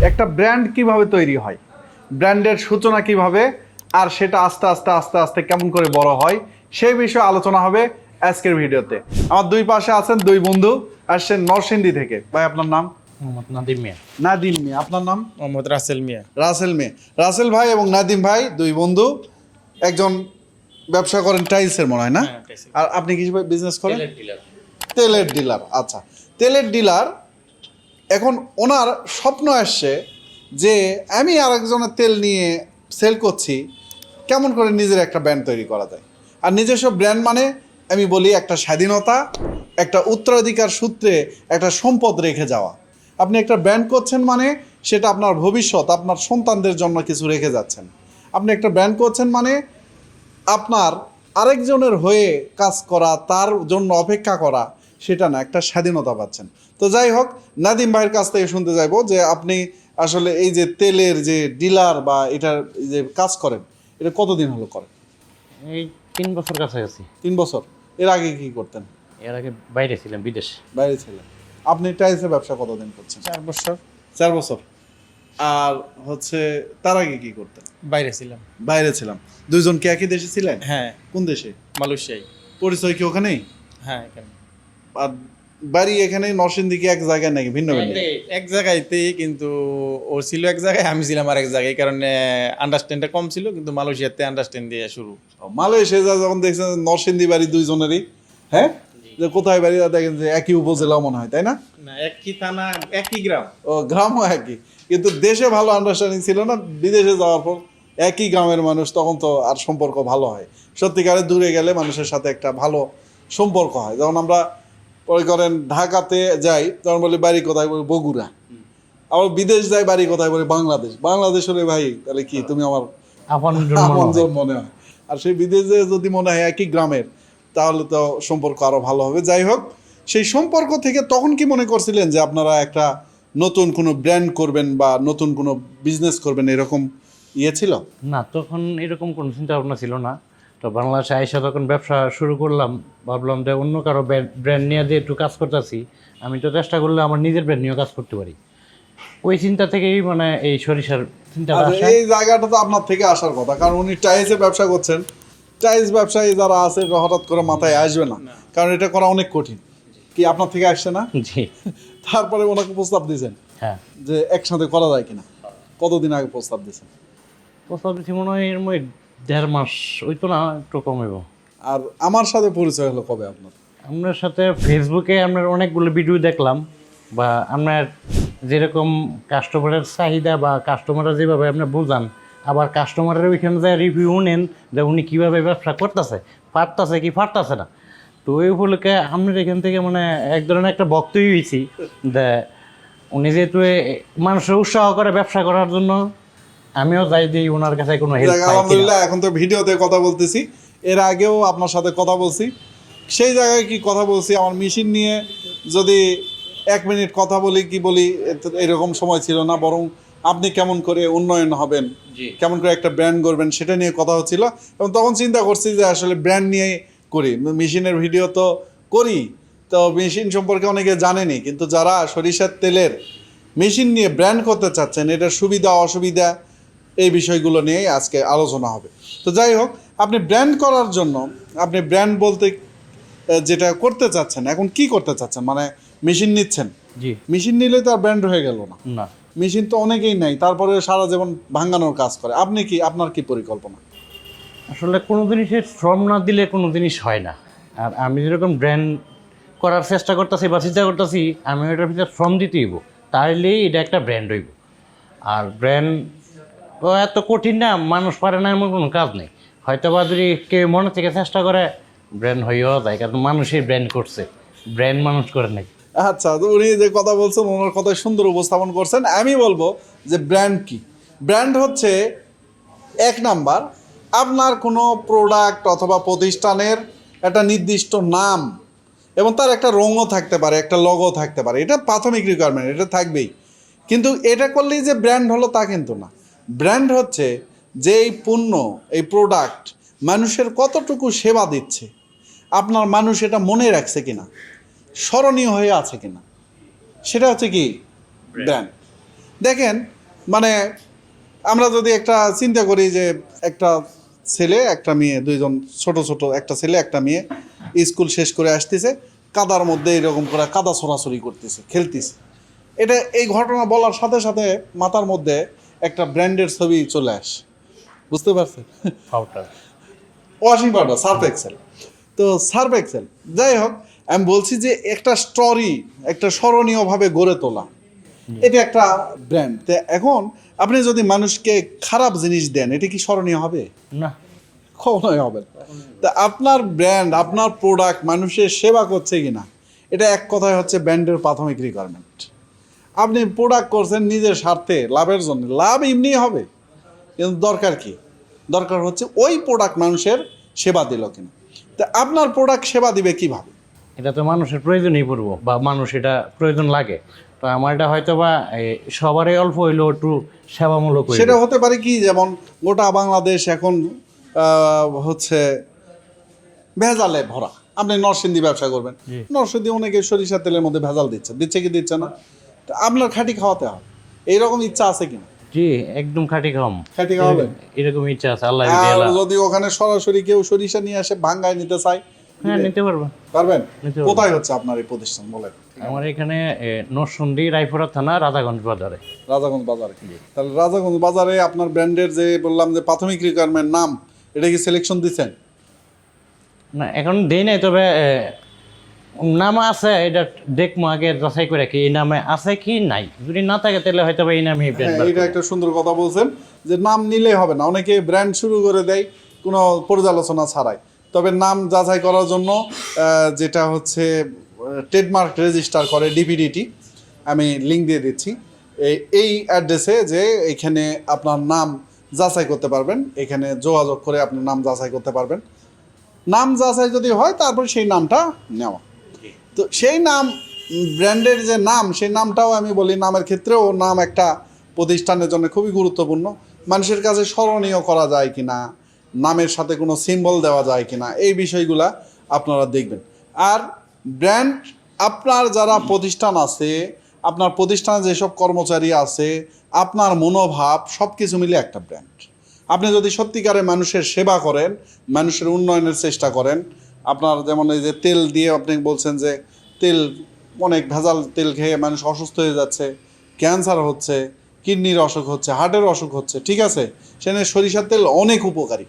একটা ব্র্যান্ড কিভাবে তৈরি হয়, ব্র্যান্ডের সূচনা কিভাবে, আর সেটা আস্তে আস্তে আস্তে আস্তে কেমন করে বড় হয়, সেই বিষয়ে আলোচনা হবে আজকের ভিডিওতে। আমার দুই পাশে আছেন দুই বন্ধু, আসছেন নরসিংদী থেকে। ভাই আপনার নাম? মোহাম্মদ নাদিম মিয়া। নাদিম মিয়া। আপনার নাম? মোহাম্মদ রাসেল মিয়া। রাসেল মিয়া। রাসেল ভাই এবং নাদিম ভাই দুই বন্ধু, একজন ব্যবসা করেন টাইলসের মনে হয় না, আর আপনি কি বিজনেস করেন? তেলের ডিলার। আচ্ছা, তেলের ডিলার। এখন ওনার স্বপ্ন আসছে যে আমি আরেকজনের তেল নিয়ে সেল করছি, কেমন করে নিজের একটা ব্র্যান্ড তৈরি করা যায়। আর নিজস্ব ব্র্যান্ড মানে আমি বলি একটা স্বাধীনতা, একটা উত্তরাধিকার সূত্রে একটা সম্পদ রেখে যাওয়া। আপনি একটা ব্র্যান্ড করছেন মানে সেটা আপনার ভবিষ্যৎ, আপনার সন্তানদের জন্য কিছু রেখে যাচ্ছেন। আপনি একটা ব্র্যান্ড করছেন মানে আপনার আরেকজনের হয়ে কাজ করা, তার জন্য অপেক্ষা করা, সেটা না, একটা স্বাধীনতা পাচ্ছেন। তো যাই হোক, নাদিম ভাইয়ের কাছ থেকে শুনতে চাইবো যে আপনি আসলে এই যে তেলের যে ডিলার বা এটার যে কাজ করেন, এটা কতদিন হলো করেন? এই 3 বছর কাছাকাছি। 3 বছর। এর আগে কি করতেন? এর আগে বাইরে ছিলাম, বিদেশে। বাইরে ছিলেন। আপনি টাইলসের ব্যবসা কতদিন করছেন? 4 বছর 4 বছর। আর হচ্ছে তার আগে কি করতেন? বাইরে ছিলাম। বাইরে ছিলাম। দুইজন কি একই দেশে ছিলেন? হ্যাঁ, কোন দেশে? মালয়েশিয়ায়। পরিচয় কি ওখানেই? হ্যাঁ, এখানে আর বাড়ি এখানেই নরসিংদী কি এক জায়গায় নাকি ভিন্ন ভিন্ন? এক জায়গায়তেই, কিন্তু ও ছিল এক জায়গায়, আমি ছিলাম আরেক জায়গায়। এই কারণে আন্ডারস্ট্যান্ডটা কম ছিল, কিন্তু মালয়েশিয়াতে আন্ডারস্ট্যান্ড দিয়ে শুরু। মালয়েশিয়া যখন দেখছেন নরসিংদী বাড়ি দুইজনেরই, হ্যাঁ, যে কোথায় বাড়ি দেখেন যে একই উপজেলা মনে হয়, তাই না? না, একই থানা, একই গ্রাম। ও, গ্রামও একই, কিন্তু দেশে ভালো আন্ডারস্ট্যান্ডিং ছিল না। বিদেশে যাওয়ার পর একই গ্রামের মানুষ, তখন তো আর সম্পর্ক ভালো হয়। সত্যিকারে দূরে গেলে মানুষের সাথে একটা ভালো সম্পর্ক হয়। যেমন আমরা পরে করেন ঢাকাতে যাই, তখন বলি বাড়ি কোথায়, বলি বগুড়া। আবার বিদেশ যাই, বাড়ি কোথায়, বলি বাংলাদেশ। বাংলাদেশ হলে ভাই তাহলে কি তুমি আমার আপনজন মনে হয়। আর সেই বিদেশে যদি মনে হয় একই গ্রামের, তাহলে তো সম্পর্ক আরো ভালো হবে। যাই হোক, সেই সম্পর্ক থেকে তখন কি মনে করছিলেন যে আপনারা একটা নতুন কোনো ব্র্যান্ড করবেন বা নতুন কোনো বিজনেস করবেন, এরকম ইয়ে ছিল? না, তখন এরকম কোনো চিন্তা ভাবনা ছিল না। তো বাংলাদেশে আইসা তখন ব্যবসা শুরু করলাম, ভাবলাম যে অন্য কারো ব্র্যান্ড নিয়ে যে একটু কাজ করতেছি, আমি তো চেষ্টা করলে আমার নিজের ব্র্যান্ড নিয়েও কাজ করতে পারি। ওই চিন্তা থেকেই মানে এই সরিষার চিন্তাটা আসা। এই জায়গাটা তো আপনার থেকে আসার কথা, কারণ উনি টাইলসের ব্যবসা করছেন। টাইলস ব্যবসায়ী যারা আছে হঠাৎ করে মাথায় আসবে না, কারণ এটা করা অনেক কঠিন। কি আপনার থেকে আসছে না? জি। তারপরে ওনাকে প্রস্তাব দিয়েছেন হ্যাঁ, যে একসাথে করা যায় কিনা। কতদিন আগে প্রস্তাব দিয়েছেন? প্রস্তাব দিচ্ছি মনে হয় এর মধ্যে 1.5 মাস, ওই তো না, একটু কমেব। আর আমার সাথে পরিচয় হলো কবে আপনার? আপনার সাথে ফেসবুকে আপনার অনেকগুলো ভিডিও দেখলাম, বা আপনার যেরকম কাস্টমারের চাহিদা বা কাস্টমাররা যেভাবে আপনি বোঝান, আবার কাস্টমারের ওইখানে যে রিভিউ নেন যে উনি কীভাবে ব্যবসা করতেছে, পারতেছে কি পারতেছে না। তো ওই উপলক্ষে আপনার এখান থেকে মানে এক ধরনের একটা বক্তব্য হয়েছি যে উনি যেহেতু মানুষের উৎসাহ করে ব্যবসা করার জন্য, আমিও যাই দিই ওনার কাছে কোনো হেল্প পাই। আলহামদুলিল্লাহ, এখন তো ভিডিওতে কথা বলতেছি, এর আগেও আপনার সাথে কথা বলছি। সেই জায়গায় কি কথা বলছি, আমার মেশিন নিয়ে যদি 1 মিনিট কথা বলি, কি বলি, এরকম সময় ছিল না। বরং আপনি কেমন করে উন্নয়ন হবেন, কেমন করে একটা ব্র্যান্ড করবেন, সেটা নিয়ে কথা হচ্ছিল। এবং তখন চিন্তা করছি যে আসলে ব্র্যান্ড নিয়ে করি। মেশিনের ভিডিও তো করি, তো মেশিন সম্পর্কে অনেকে জানেনি, কিন্তু যারা সরিষার তেলের মেশিন নিয়ে ব্র্যান্ড করতে চাচ্ছেন, এটার সুবিধা অসুবিধা, এই বিষয়গুলো নিয়েই আজকে আলোচনা হবে। তো যাই হোক, আপনি ব্র্যান্ড করার জন্য, আপনি ব্র্যান্ড বলতে যেটা করতে চাচ্ছেন, এখন কি করতে চাচ্ছেন? মানে মেশিন নিচ্ছেন। জি। মেশিন নিলে তো আর ব্র্যান্ড হয়ে গেল না। না, মেশিন তো অনেকেই নাই, তারপরে সারা জীবন ভাঙানোর কাজ করে। আপনি কি, আপনার কি পরিকল্পনা? আসলে কোনো জিনিসের শ্রম না দিলে কোনো জিনিস হয় না। আর আমি যেরকম ব্র্যান্ড করার চেষ্টা করতেছি বা চিন্তা করতেছি, আমি ওটার ভিতরে শ্রম দিতে হইব, তাহলেই এটা একটা ব্র্যান্ড হইব। আর ব্র্যান্ড এত কঠিন না, মানুষ পারে না এমন কোনো কাজ নেই। হয়তো বা যদি কেউ মনে থেকে চেষ্টা করে, ব্র্যান্ড হইয়াও যায়, কারণ মানুষই ব্র্যান্ড করছে, ব্র্যান্ড মানুষ করে নাই। আচ্ছা, তো উনি যে কথা বলছেন, ওনার কথায় সুন্দর উপস্থাপন করছেন। আমি বলবো যে ব্র্যান্ড কি? ব্র্যান্ড হচ্ছে 1 নাম্বার, আপনার কোনো প্রোডাক্ট অথবা প্রতিষ্ঠানের একটা নির্দিষ্ট নাম, এবং তার একটা রঙও থাকতে পারে, একটা লোগো থাকতে পারে। এটা প্রাথমিক রিকোয়ারমেন্ট, এটা থাকবেই। কিন্তু এটা করলেই যে ব্র্যান্ড হলো তা কিন্তু না। ব্র্যান্ড হচ্ছে যে এই পণ্য, এই প্রোডাক্ট মানুষের কতটুকু সেবা দিচ্ছে, আপনার মানুষ এটা মনে রাখছে কিনা, স্মরণীয় হয়ে আছে কিনা, সেটা হচ্ছে কি ব্র্যান্ড। দেখেন মানে আমরা যদি একটা চিন্তা করি যে একটা ছেলে একটা মেয়ে, দুইজন ছোট ছোট একটা ছেলে একটা মেয়ে স্কুল শেষ করে আসতেছে, কাদার মধ্যে এরকম করে কাদা ছড়াছড়ি করতেছে, খেলতেছে। এটা এই ঘটনা বলার সাথে সাথে মাথার মধ্যে একটা ব্র্যান্ডের ছবি চলে আসে, বুঝতে পারছেন? Powder washing powder, Surf Excel. তো সার্ফ এক্সেল যাই হোক, আমি বলছি যে একটা স্টোরি একটা স্মরণীয়ভাবে গড়ে তোলা, এটা একটা ব্র্যান্ড। তো এখন আপনি যদি মানুষকে খারাপ জিনিস দেন, এটা কি স্মরণীয় হবে? না, কখনোই হবে না। তা আপনার ব্র্যান্ড, আপনার প্রোডাক্ট মানুষের সেবা করছে কিনা, এটা এক কথায় হচ্ছে ব্র্যান্ডের প্রাথমিক রিকোয়ারমেন্ট। আপনি প্রোডাক্ট করছেন নিজের স্বার্থে, লাভের জন্য, লাভ এমনিই হবে, কিন্তু দরকার কি? দরকার হচ্ছে ওই প্রোডাক্ট মানুষের সেবা দিল কিনা। তা আপনার প্রোডাক্ট সেবা দিবে কিভাবে? এটা তো মানুষের প্রয়োজনই পড়বো, বা মানুষ এটা প্রয়োজন লাগে। তো আমার এটা হয়তো বা সবারই অল্প হইলেও একটু সেবামূলক হইলো। সেটা হতে পারে কি, যেমন গোটা বাংলাদেশ এখন হচ্ছে ভেজালে ভরা। আপনি নরসিংদী ব্যবসা করবেন, নরসিংদী অনেকে সরিষার তেলের মধ্যে ভেজাল দিচ্ছে কি দিচ্ছে না? তো আপনার খাঁটি খাওয়াতে হবে, এইরকম ইচ্ছা আছে কিনা? জি, একদম খাঁটি খাম, খাঁটি খাওয়াবেন? এরকম ইচ্ছা আছে আল্লাহ যদি আর আল্লাহ। যদি ওখানে সরাসরি কেউ সরিষা নিয়ে আসে ভাঙ্গায় নিতে চায়, হ্যাঁ, নিতে পারবো। পারবেন? নিতে পারবো। কোথায় হচ্ছে আপনার এই প্রতিষ্ঠান বলেন? আমার এখানে নরসিংদী রায়পুরা থানা রাধাগঞ্জ বাজারে। রাজাগঞ্জ বাজারে। তাহলে রাজাগঞ্জ বাজারে আপনার ব্র্যান্ডের যে বললাম যে প্রাথমিক রিকোয়ারমেন্ট নাম, এটা কি সিলেকশন দিচ্ছেন? না, এখন দেই নাই, তবে নাম আছে, এটা দেখবো আগে যাচাই করে কি এই নামে আছে কি নাই। যদি না থাকে তাহলে হয়তো বা এই নামে হ্যাঁ, এটা একটা সুন্দর কথা বলছেন যে নাম নিলেই হবে না। অনেকে ব্র্যান্ড শুরু করে দেয় কোনো পর্যালোচনা ছাড়াই। তবে নাম যাচাই করার জন্য যেটা হচ্ছে ট্রেডমার্ক রেজিস্টার করে ডিপিডিটি, আমি লিঙ্ক দিয়ে দিচ্ছি এই অ্যাড্রেসে, যে এখানে আপনার নাম যাচাই করতে পারবেন। এখানে যোগাযোগ করে আপনি নাম যাচাই করতে পারবেন। নাম যাচাই যদি হয় তারপর সেই নামটা নেওয়া। তো সেই নাম, ব্র্যান্ডের যে নাম, সেই নামটাও আমি বলি, নামের ক্ষেত্রেও নাম একটা প্রতিষ্ঠানের জন্য খুবই গুরুত্বপূর্ণ। মানুষের কাছে স্মরণীয় করা যায় কিনা, নামের সাথে কোনো সিম্বল দেওয়া যায় কিনা, এই বিষয়গুলা আপনারা দেখবেন। আর ব্র্যান্ড, আপনার যারা প্রতিষ্ঠান আছে, আপনার প্রতিষ্ঠানে যেসব কর্মচারী আছে, আপনার মনোভাব, সব কিছু মিলে একটা ব্র্যান্ড। আপনি যদি সত্যিকারে মানুষের সেবা করেন, মানুষের উন্নয়নের চেষ্টা করেন, আপনার যেমন এই যে তেল দিয়ে আপনি বলছেন যে তেল, অনেক ভেজাল তেল খেয়ে মানুষ অসুস্থ হয়ে যাচ্ছে, ক্যান্সার হচ্ছে, কিডনির অসুখ হচ্ছে, হার্টের অসুখ হচ্ছে, ঠিক আছে? সেখানে সরিষার তেল অনেক উপকারী।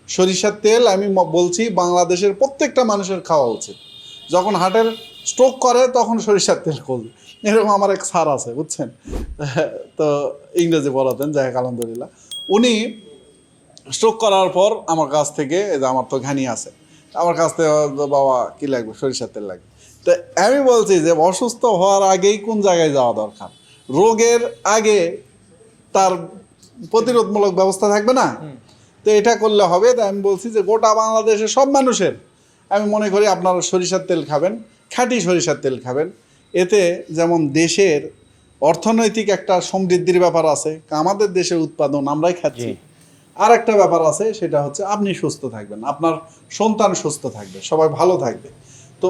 সরিষার তেল আমি বলছি বাংলাদেশের প্রত্যেকটা মানুষের খাওয়া উচিত। যখন হার্টের স্ট্রোক করে তখন সরিষার তেল খুলবে, এরকম আমার এক স্যার আছে, বুঝছেন? তো ইংরেজি পড়াতেন, যাই হোক আলহামদুলিল্লাহ। উনি স্ট্রোক করার পর আমার কাছ থেকে, এই যে আমার তো ঘানি আছে, আমার কাছ থেকে বাবা কী লাগবে, সরিষার তেল লাগবে। তো আমি বলছি যে অসুস্থ হওয়ার আগেই কোন জায়গায় যাওয়া দরকার, রোগের আগে তার প্রতিরোধমূলক ব্যবস্থা থাকবে না? তো এটা করলে হবে। তাই আমি বলছি যে গোটা বাংলাদেশের সব মানুষের, আমি মনে করি আপনারা সরিষার তেল খাবেন, খাঁটি সরিষার তেল খাবেন। এতে যেমন দেশের অর্থনৈতিক একটা সমৃদ্ধির ব্যাপার আছে, আমাদের দেশের উৎপাদন আমরাই খাচ্ছি। আর একটা ব্যাপার আছে, সেটা হচ্ছে আপনি সুস্থ থাকবেন, আপনার সন্তান সুস্থ থাকবে, সবাই ভালো থাকবে। তো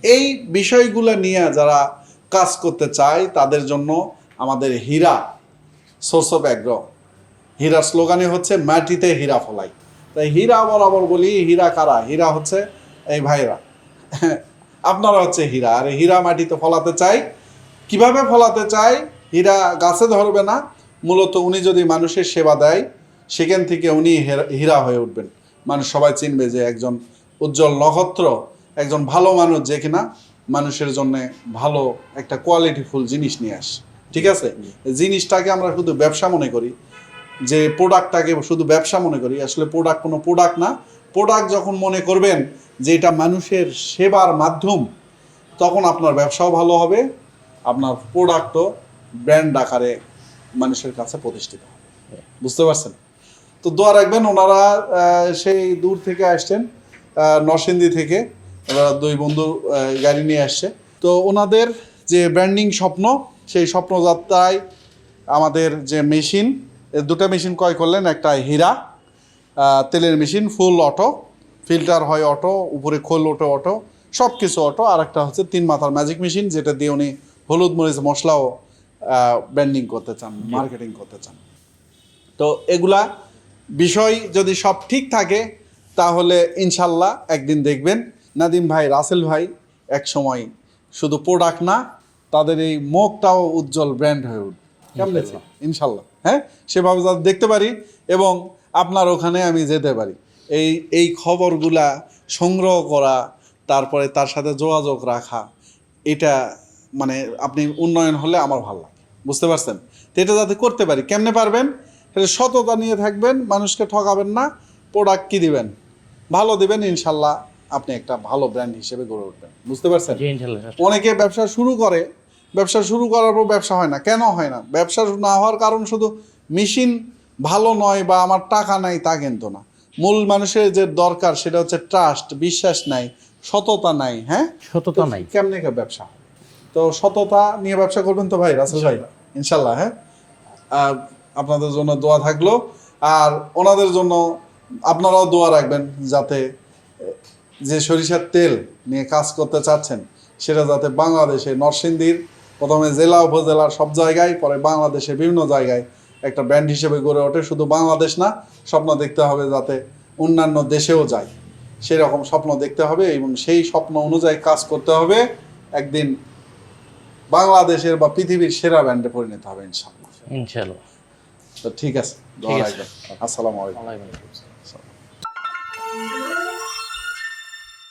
এই বিষয়গুলো নিয়ে যারা কাজ করতে চায় তাদের জন্য আমাদের হীরা সোর্স অফ অ্যাগ্রো, হীরার স্লোগানই হচ্ছে মাটিতে হীরা ফলাই। তাই হীরা বরাবর বলি, হীরা কারা? হীরা হচ্ছে এই ভাইরা, আপনারা হচ্ছে হীরা। আর হীরা মাটিতে ফলাতে চাই। কিভাবে ফলাতে চাই? হীরা গাছে ধরবে না, মূলত উনি যদি মানুষের সেবা দেয়, সেখান থেকে উনি হীরা হয়ে উঠবেন। মানুষ সবাই চিনবে যে একজন উজ্জ্বল নক্ষত্র, একজন ভালো মানুষ, যে কিনা মানুষের জন্য ভালো একটা কোয়ালিটিফুল জিনিস নিয়ে আসে, ঠিক আছে? জিনিসটাকে আমরা শুধু ব্যবসা মনে করি, যে প্রোডাক্টটাকে শুধু ব্যবসা মনে করি, আসলে প্রোডাক্ট কোনো প্রোডাক্ট না। প্রোডাক্ট যখন মনে করবেন যে এটা মানুষের সেবার মাধ্যম, তখন আপনার ব্যবসাও ভালো হবে, আপনার প্রোডাক্টও ব্র্যান্ড আকারে মানুষের কাছে প্রতিষ্ঠিত হবে। বুঝতে পারছেন? তো দোয়া রাখবেন। ওনারা সেই দূর থেকে আসছেন, নরসিংদী থেকে, ওনারা দুই বন্ধু গাড়ি নিয়ে আসছে। তো ওনাদের যে ব্র্যান্ডিং স্বপ্ন, সেই স্বপ্নযাত্রায় আমাদের যে মেশিন, দুটো মেশিন ক্রয় করলেন। একটা হীরা তেলের মেশিন, ফুল অটো, ফিল্টার হয় অটো, উপরে খোল ওঠে অটো, সব কিছু অটো। আর একটা হচ্ছে 3 মাথার ম্যাজিক মেশিন, যেটা দিয়ে উনি হলুদ মরিচ মশলাও ব্র্যান্ডিং করতে চান, মার্কেটিং করতে চান। তো এগুলা বিষয় যদি সব ঠিক থাকে তাহলে ইনশাল্লাহ একদিন দেখবেন নাদিম ভাই, রাসেল ভাই এক সময় শুধু প্রোডাক্ট না, তাদের এই মুখটাও উজ্জ্বল ব্র্যান্ড হয়ে উঠবে। কেমন ইনশাল্লাহ, হ্যাঁ, সেভাবে যাতে দেখতে পারি এবং আপনার ওখানে আমি যেতে পারি। এই খবরগুলা সংগ্রহ করা, তারপরে তার সাথে যোগাযোগ রাখা, এটা মানে আপনি উন্নয়ন হলে আমার ভালো লাগে, বুঝতে পারছেন? তো এটা যাতে করতে পারি, কেমনে পারবেন? সেটা সততা নিয়ে থাকবেন, মানুষকে ঠকাবেন না, প্রোডাক্ট কি দিবেন, ভালো দিবেন, ইনশাল্লাহ আপনি একটা ভালো ব্র্যান্ড হিসেবে গড়ে উঠবেন, বুঝতে পারছেন? জি ইনশাল্লাহ। অনেকে ব্যবসা শুরু করে, ব্যবসা শুরু করার পর ব্যবসা হয় না। কেন হয় না? ব্যবসা না হওয়ার কারণ শুধু মেশিন ভালো নয় বা আমার টাকা নাই তা কিন্তু না। মূল মানুষের যে দরকার সেটা হচ্ছে ট্রাস্ট, বিশ্বাস নাই, সততা নাই। হ্যাঁ, সততা নাই। কেমনে ব্যবসা হবে? তো সততা নিয়ে ব্যবসা করবেন তো ভাই, রাসেল ভাই, ইনশাল্লাহ। হ্যাঁ, আপনাদের জন্য দোয়া থাকলো, আর ওনাদের জন্য আপনারাও দোয়া রাখবেন যাতে যে সরিষার তেল নিয়ে কাজ করতে চাচ্ছেন সেটা যাতে বাংলাদেশে নরসিংদীর প্রথমে জেলা উপজেলার সব জায়গায়, পরে বাংলাদেশের বিভিন্ন জায়গায় একটা ব্র্যান্ড হিসেবে গড়ে ওঠে। শুধু বাংলাদেশ না, স্বপ্ন দেখতে হবে যাতে অন্যান্য দেশেও যায়, সেই রকম স্বপ্ন দেখতে হবে এবং সেই স্বপ্ন অনুযায়ী কাজ করতে হবে। একদিন বাংলাদেশের বা পৃথিবীর সেরা ব্র্যান্ডে পরিণত হবে ইনশাআল্লাহ। ইনশাল্লাহ। তো ঠিক আছে, দোয়া রাখবেন। আসসালামু আলাইকুম। ওয়ালাইকুম আসসালাম।